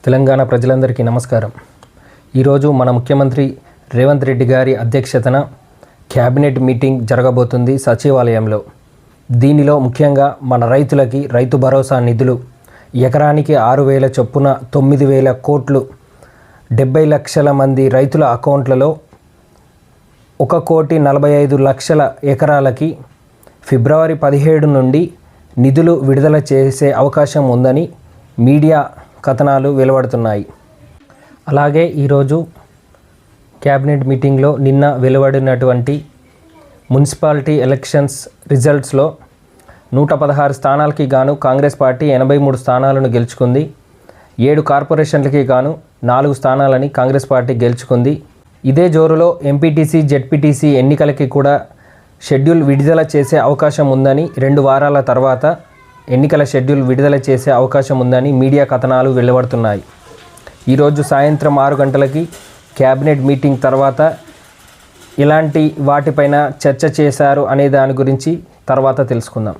తెలంగాణ ప్రజలందరికీ నమస్కారం. ఈరోజు మన ముఖ్యమంత్రి రేవంత్ రెడ్డి గారి అధ్యక్షతన క్యాబినెట్ మీటింగ్ జరగబోతుంది సచివాలయంలో. దీనిలో ముఖ్యంగా మన రైతులకి రైతు భరోసా నిధులు ఎకరానికి 6,000 చొప్పున 9,000 కోట్లు 70 లక్షల మంది రైతుల అకౌంట్లలో 1,45,00,000 ఎకరాలకి ఫిబ్రవరి 17 నుండి నిధులు విడుదల చేసే అవకాశం ఉందని మీడియా కథనాలు వెలువడుతున్నాయి. అలాగే ఈరోజు క్యాబినెట్ మీటింగ్లో నిన్న వెలువడినటువంటి మున్సిపాలిటీ ఎలక్షన్స్ రిజల్ట్స్లో 116 స్థానాలకి గాను కాంగ్రెస్ పార్టీ 83 స్థానాలను గెలుచుకుంది. 7 కార్పొరేషన్లకి గాను 4 స్థానాలని కాంగ్రెస్ పార్టీ గెలుచుకుంది. ఇదే జోరులో ఎంపీటీసీ, జెడ్పీటీసీ ఎన్నికలకి కూడా షెడ్యూల్ విడుదల చేసే అవకాశం ఉందని, 2 వారాల తర్వాత ఎన్నికల షెడ్యూల్ విడుదల చేసే అవకాశం ఉందని మీడియా కథనాలు వెలువడుతున్నాయి. ఈరోజు సాయంత్రం 6 గంటలకి క్యాబినెట్ మీటింగ్ తర్వాత ఎలాంటి వాటిపైన చర్చ చేశారు అనే దాని గురించి తర్వాత తెలుసుకుందాం.